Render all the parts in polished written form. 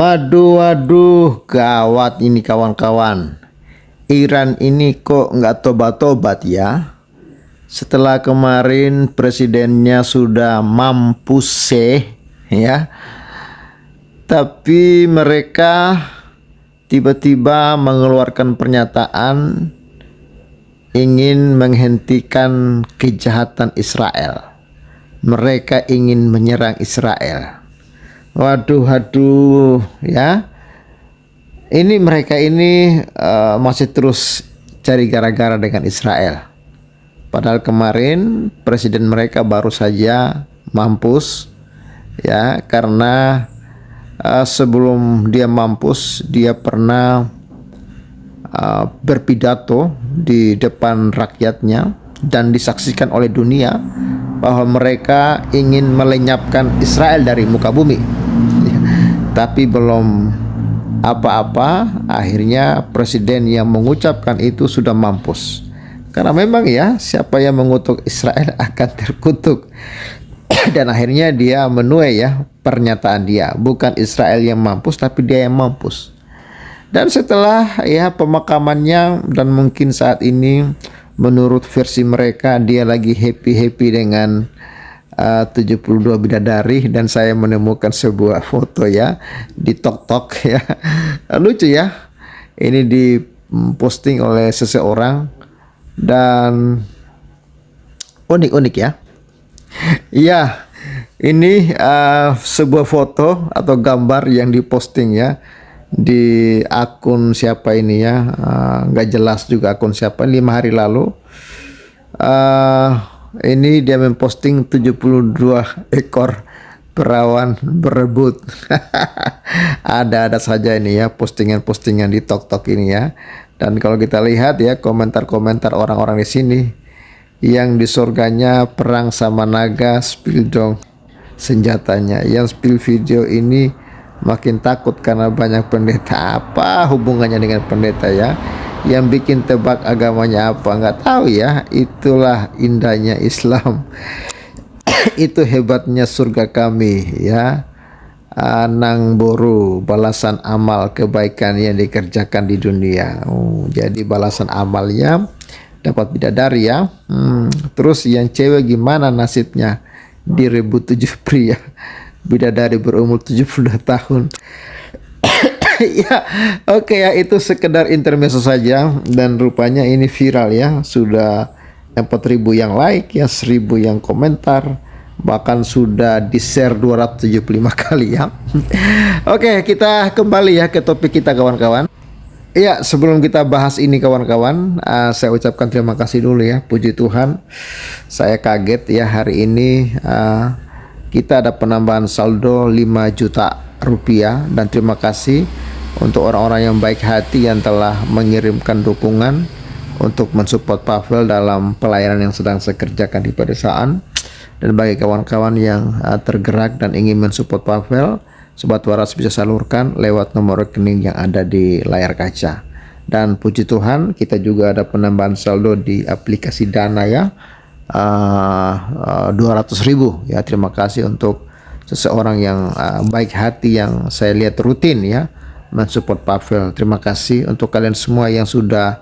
Waduh, waduh, gawat ini kawan-kawan. Iran ini kok nggak tobat-tobat ya? Setelah kemarin presidennya sudah mampus ya, tapi mereka tiba-tiba mengeluarkan pernyataan ingin menghentikan kejahatan Israel. Mereka ingin menyerang Israel. Waduh, waduh, ya. Ini mereka ini masih terus cari gara-gara dengan Israel. Padahal kemarin presiden mereka baru saja mampus, ya, karena sebelum dia mampus dia pernah berpidato di depan rakyatnya dan disaksikan oleh dunia bahwa mereka ingin melenyapkan Israel dari muka bumi. Tapi belum apa-apa, akhirnya presiden yang mengucapkan itu sudah mampus. Karena memang ya, siapa yang mengutuk Israel akan terkutuk. Dan akhirnya dia menuai ya pernyataan dia, bukan Israel yang mampus tapi dia yang mampus. Dan setelah ya pemakamannya, dan mungkin saat ini menurut versi mereka dia lagi happy-happy dengan 72 bidadari, dan saya menemukan sebuah foto ya di TikTok ya. Lucu ya, ini diposting oleh seseorang dan unik-unik ya. Iya, ini sebuah foto atau gambar yang diposting ya di akun siapa ini ya, nggak jelas juga akun siapa, 5 hari lalu. Ini dia memposting 72 ekor perawan berebut. Ada saja ini ya postingan-postingan di TikTok ini ya. Dan kalau kita lihat ya komentar-komentar orang-orang di sini, yang di surganya perang sama naga, spill dong senjatanya. Yang spill video ini makin takut karena banyak pendeta. Apa hubungannya dengan pendeta ya? Yang bikin tebak agamanya apa nggak tahu ya. Itulah indahnya Islam. Itu hebatnya surga kami ya. Nang boru, balasan amal kebaikan yang dikerjakan di dunia. Jadi balasan amalnya dapat bidadari ya. Terus yang cewek gimana nasibnya? Direbut 7 pria. Bidadari berumur 72 tahun. Ya, oke ya, itu sekedar intermezzo saja, dan rupanya ini viral ya, sudah 4.000 yang like ya, 1.000 yang komentar, bahkan sudah di share 275 kali ya. Oke, kita kembali ya ke topik kita kawan-kawan. Ya, sebelum kita bahas ini kawan-kawan, saya ucapkan terima kasih dulu ya, puji Tuhan. Saya kaget ya hari ini kita ada penambahan saldo 5 juta rupiah, dan terima kasih untuk orang-orang yang baik hati yang telah mengirimkan dukungan untuk mensupport Pavel dalam pelayanan yang sedang saya kerjakan di pedesaan. Dan bagi kawan-kawan yang tergerak dan ingin mensupport Pavel, Sobat Waras bisa salurkan lewat nomor rekening yang ada di layar kaca. Dan puji Tuhan kita juga ada penambahan saldo di aplikasi Dana ya, 200.000 ya. Terima kasih untuk seseorang yang baik hati yang saya lihat rutin ya mensupport Pavel. Terima kasih untuk kalian semua yang sudah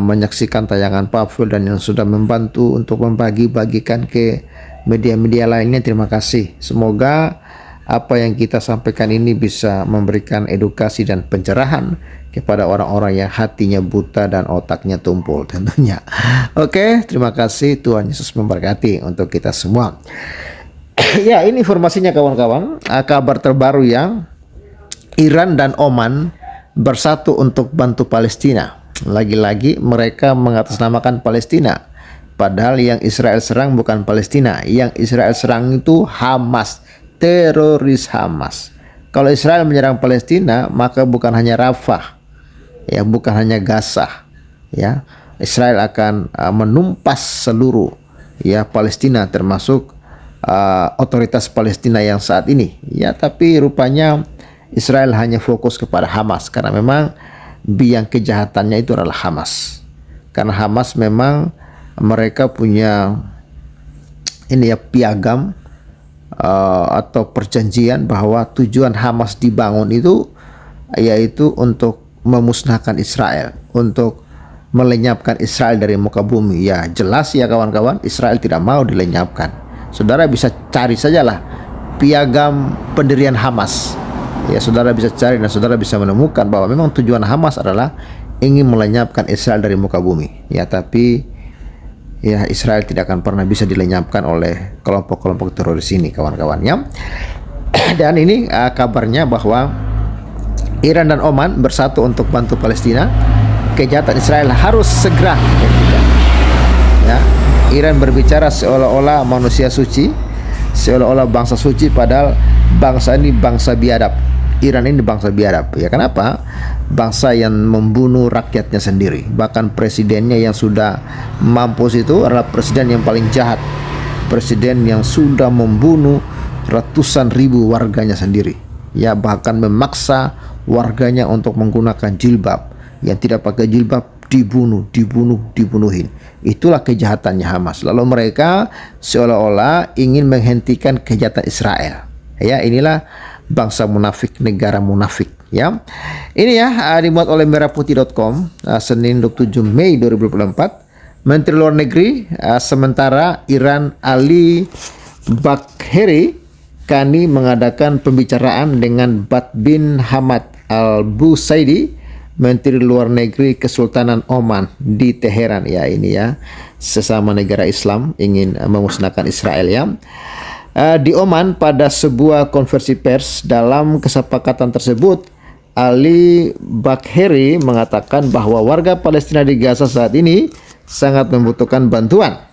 menyaksikan tayangan Pavel dan yang sudah membantu untuk membagi-bagikan ke media-media lainnya. Terima kasih. Semoga apa yang kita sampaikan ini bisa memberikan edukasi dan pencerahan kepada orang-orang yang hatinya buta dan otaknya tumpul tentunya. Oke, terima kasih. Tuhan Yesus memberkati untuk kita semua. Ya, ini informasinya kawan-kawan. Kabar terbaru yang Iran dan Oman bersatu untuk bantu Palestina. Lagi-lagi mereka mengatasnamakan Palestina, padahal yang Israel serang bukan Palestina. Yang Israel serang itu Hamas, teroris Hamas. Kalau Israel menyerang Palestina, maka bukan hanya Rafah ya, bukan hanya Gaza ya. Israel akan menumpas seluruh ya Palestina, termasuk otoritas Palestina yang saat ini ya. Tapi rupanya Israel hanya fokus kepada Hamas, karena memang biang kejahatannya itu adalah Hamas. Karena Hamas memang mereka punya ini ya piagam atau perjanjian bahwa tujuan Hamas dibangun itu yaitu untuk memusnahkan Israel, untuk melenyapkan Israel dari muka bumi. Ya jelas ya kawan-kawan, Israel tidak mau dilenyapkan. Saudara bisa cari sajalah piagam pendirian Hamas. Ya saudara bisa cari dan saudara bisa menemukan bahwa memang tujuan Hamas adalah ingin melenyapkan Israel dari muka bumi. Ya tapi ya Israel tidak akan pernah bisa dilenyapkan oleh kelompok-kelompok teroris ini kawan-kawannya. Dan ini kabarnya bahwa Iran dan Oman bersatu untuk bantu Palestina. Kejahatan Israel harus segera dihentikan. Ya, Iran berbicara seolah-olah manusia suci, seolah-olah bangsa suci, padahal bangsa ini bangsa biadab. Iran ini bangsa biadab. Ya kenapa? Bangsa yang membunuh rakyatnya sendiri. Bahkan presidennya yang sudah mampus itu adalah presiden yang paling jahat. Presiden yang sudah membunuh ratusan ribu warganya sendiri. Ya bahkan memaksa warganya untuk menggunakan jilbab. Yang tidak pakai jilbab dibunuhin. Itulah kejahatannya Hamas. Lalu mereka seolah-olah ingin menghentikan kejahatan Israel. Ya inilah bangsa munafik, negara munafik. Ya ini ya dimuat oleh merahputih.com Senin 27 Mei 2024. Menteri Luar Negeri sementara Iran Ali Bagheri kini mengadakan pembicaraan dengan Bad bin Hamad al-Busaidi, Menteri Luar Negeri Kesultanan Oman di Teheran. Ya ini ya sesama negara Islam ingin memusnahkan Israel ya. Di Oman pada sebuah konferensi pers. Dalam kesepakatan tersebut Ali Bagheri mengatakan bahwa warga Palestina di Gaza saat ini sangat membutuhkan bantuan.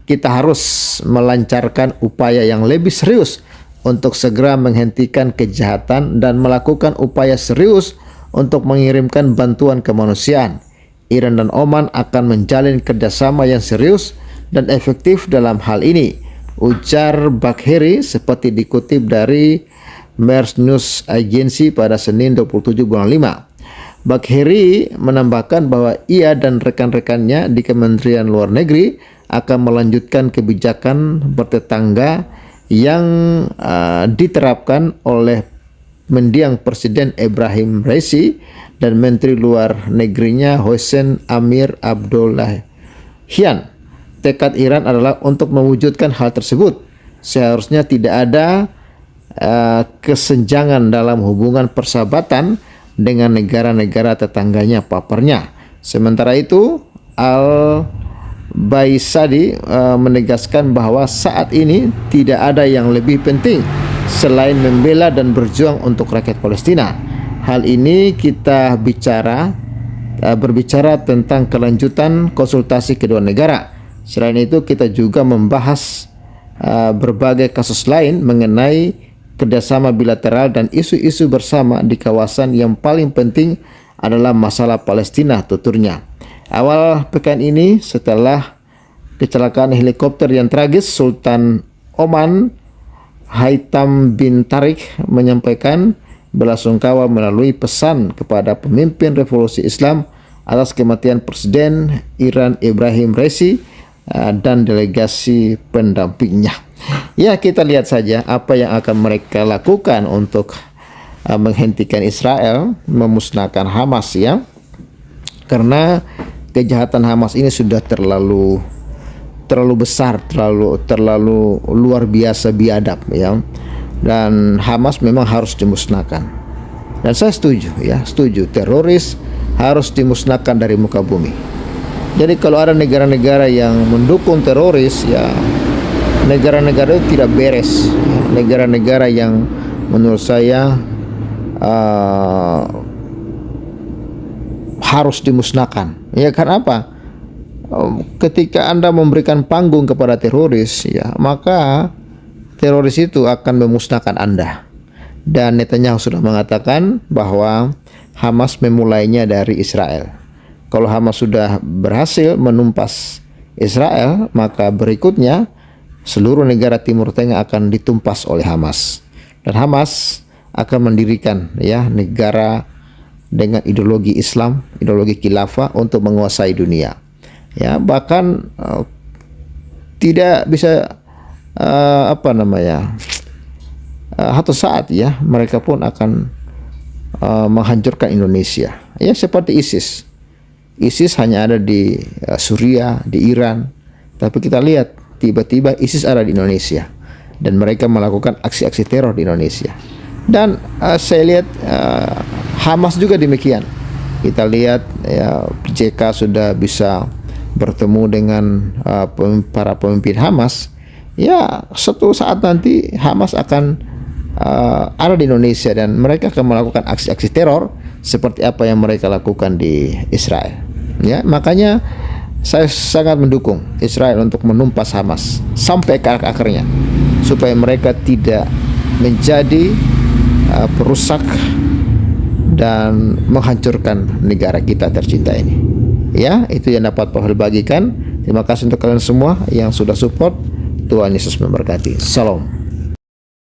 Kita harus melancarkan upaya yang lebih serius untuk segera menghentikan kejahatan dan melakukan upaya serius untuk mengirimkan bantuan kemanusiaan. Iran dan Oman akan menjalin kerjasama yang serius dan efektif dalam hal ini, ujar Bagheri seperti dikutip dari Mers News Agency pada Senin 27 bulan 5. Bagheri menambahkan bahwa ia dan rekan-rekannya di Kementerian Luar Negeri akan melanjutkan kebijakan bertetangga yang diterapkan oleh mendiang Presiden Ibrahim Raisi dan Menteri Luar Negerinya Hossein Amir Abdollahian. Tekad Iran adalah untuk mewujudkan hal tersebut. Seharusnya tidak ada kesenjangan dalam hubungan persahabatan dengan negara-negara tetangganya, paparnya. Sementara itu, Al-Baisadi menegaskan bahwa saat ini tidak ada yang lebih penting selain membela dan berjuang untuk rakyat Palestina. Hal ini kita berbicara tentang kelanjutan konsultasi kedua negara. Selain itu kita juga membahas berbagai kasus lain mengenai kerjasama bilateral dan isu-isu bersama di kawasan. Yang paling penting adalah masalah Palestina, tuturnya. Awal pekan ini setelah kecelakaan helikopter yang tragis, Sultan Oman Haitham bin Tariq menyampaikan belasungkawa melalui pesan kepada pemimpin revolusi Islam atas kematian Presiden Iran Ibrahim Raisi dan delegasi pendampingnya. Ya kita lihat saja apa yang akan mereka lakukan untuk menghentikan Israel, memusnahkan Hamas ya. Karena kejahatan Hamas ini sudah terlalu besar, terlalu luar biasa biadab ya. Dan Hamas memang harus dimusnahkan. Dan saya setuju teroris harus dimusnahkan dari muka bumi. Jadi kalau ada negara-negara yang mendukung teroris ya, negara-negara itu tidak beres. Negara-negara yang menurut saya harus dimusnahkan. Ya karena apa? Ketika Anda memberikan panggung kepada teroris, ya maka teroris itu akan memusnahkan Anda. Dan Netanyahu sudah mengatakan bahwa Hamas memulainya dari Israel. Kalau Hamas sudah berhasil menumpas Israel, maka berikutnya seluruh negara Timur Tengah akan ditumpas oleh Hamas. Dan Hamas akan mendirikan ya negara dengan ideologi Islam, ideologi khilafah untuk menguasai dunia. Ya, bahkan tidak bisa satu saat ya mereka pun akan menghancurkan Indonesia. Ya seperti ISIS. ISIS hanya ada di Suriah, di Iran, tapi kita lihat tiba-tiba ISIS ada di Indonesia dan mereka melakukan aksi-aksi teror di Indonesia. Dan saya lihat Hamas juga demikian. Kita lihat ya, JK sudah bisa bertemu dengan para pemimpin Hamas. Ya suatu saat nanti Hamas akan ada di Indonesia dan mereka akan melakukan aksi-aksi teror seperti apa yang mereka lakukan di Israel. Ya, makanya saya sangat mendukung Israel untuk menumpas Hamas sampai ke akar-akarnya supaya mereka tidak menjadi perusak dan menghancurkan negara kita tercinta ini. Ya, itu yang dapat Paul bagikan. Terima kasih untuk kalian semua yang sudah support. Tuhan Yesus memberkati. Salam.